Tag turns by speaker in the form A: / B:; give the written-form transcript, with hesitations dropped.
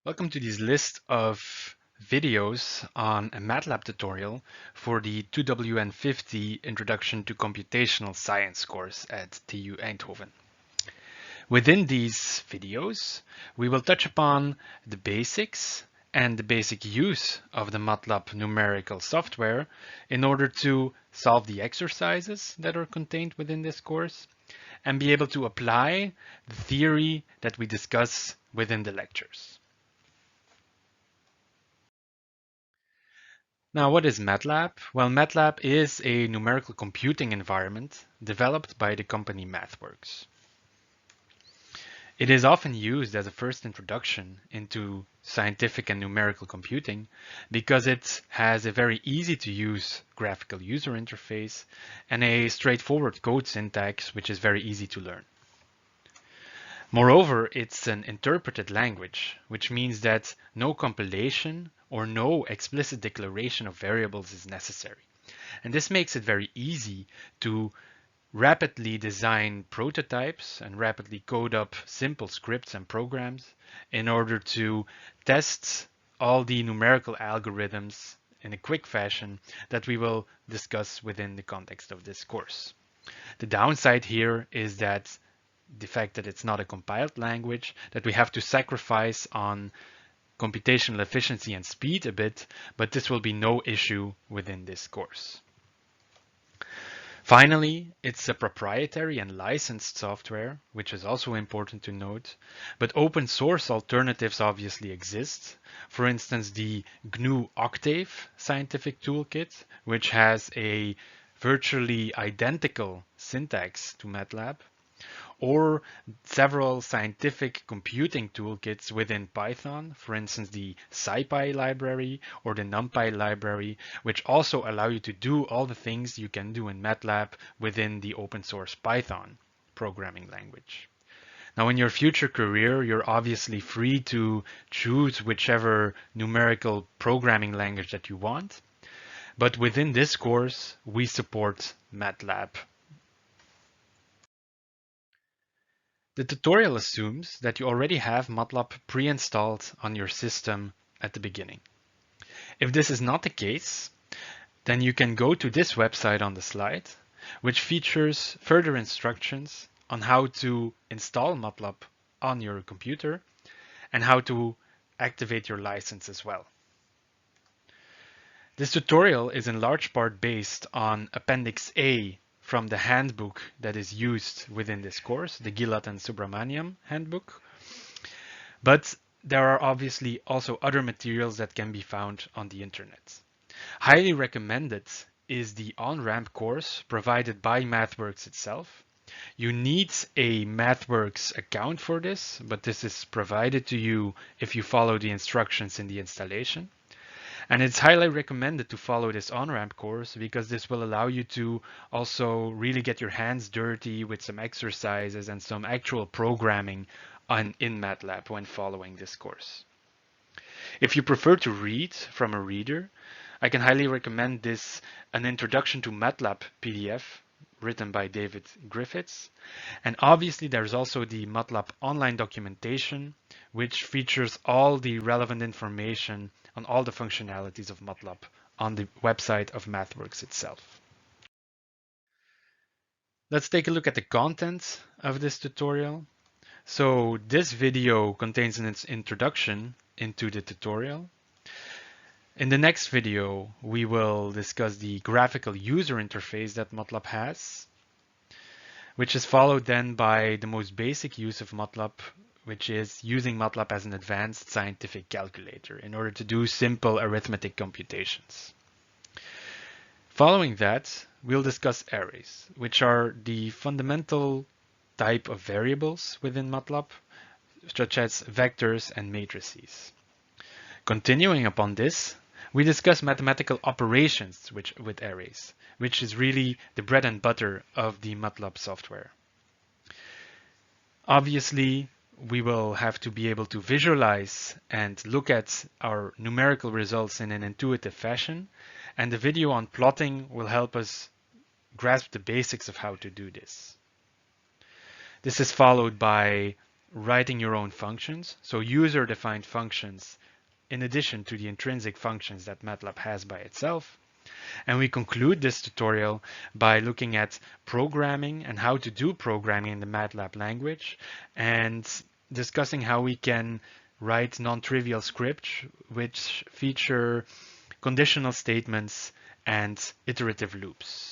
A: Welcome to this list of videos on a MATLAB tutorial for the 2WN50 Introduction to Computational Science course at TU Eindhoven. Within these videos, we will touch upon the basics and the basic use of the MATLAB numerical software in order to solve the exercises that are contained within this course and be able to apply the theory that we discuss within the lectures. Now, what is MATLAB? Well, MATLAB is a numerical computing environment developed by the company MathWorks. It is often used as a first introduction into scientific and numerical computing because it has a very easy to use graphical user interface and a straightforward code syntax which is very easy to learn. Moreover, it's an interpreted language, which means that no compilation or no explicit declaration of variables is necessary. And this makes it very easy to rapidly design prototypes and rapidly code up simple scripts and programs in order to test all the numerical algorithms in a quick fashion that we will discuss within the context of this course. The downside here is that the fact that it's not a compiled language, that we have to sacrifice on computational efficiency and speed a bit, but this will be no issue within this course. Finally, it's a proprietary and licensed software, which is also important to note, but open source alternatives obviously exist. For instance, the GNU Octave scientific toolkit, which has a virtually identical syntax to MATLAB, or several scientific computing toolkits within Python, for instance, the SciPy library or the NumPy library, which also allow you to do all the things you can do in MATLAB within the open source Python programming language. Now, in your future career, you're obviously free to choose whichever numerical programming language that you want. But within this course, we support MATLAB. The tutorial assumes that you already have MATLAB pre-installed on your system at the beginning. If this is not the case, then you can go to this website on the slide, which features further instructions on how to install MATLAB on your computer and how to activate your license as well. This tutorial is in large part based on Appendix A from the handbook that is used within this course, the Gilad and Subramaniam handbook. But there are obviously also other materials that can be found on the internet. Highly recommended is the on-ramp course provided by MathWorks itself. You need a MathWorks account for this, but this is provided to you if you follow the instructions in the installation. And it's highly recommended to follow this on-ramp course because this will allow you to also really get your hands dirty with some exercises and some actual programming in MATLAB when following this course. If you prefer to read from a reader, I can highly recommend this An Introduction to MATLAB PDF written by David Griffiths. And obviously there's also the MATLAB online documentation, which features all the relevant information on all the functionalities of MATLAB on the website of MathWorks itself. Let's take a look at the content of this tutorial. So this video contains an introduction into the tutorial. In the next video, we will discuss the graphical user interface that MATLAB has, which is followed then by the most basic use of MATLAB, which is using MATLAB as an advanced scientific calculator in order to do simple arithmetic computations. Following that, we'll discuss arrays, which are the fundamental type of variables within MATLAB, such as vectors and matrices. Continuing upon this, we discuss mathematical operations with arrays, which is really the bread and butter of the MATLAB software. Obviously, we will have to be able to visualize and look at our numerical results in an intuitive fashion, and the video on plotting will help us grasp the basics of how to do this. This is followed by writing your own functions, so user-defined functions in addition to the intrinsic functions that MATLAB has by itself. And we conclude this tutorial by looking at programming and how to do programming in the MATLAB language, and discussing how we can write non-trivial scripts which feature conditional statements and iterative loops.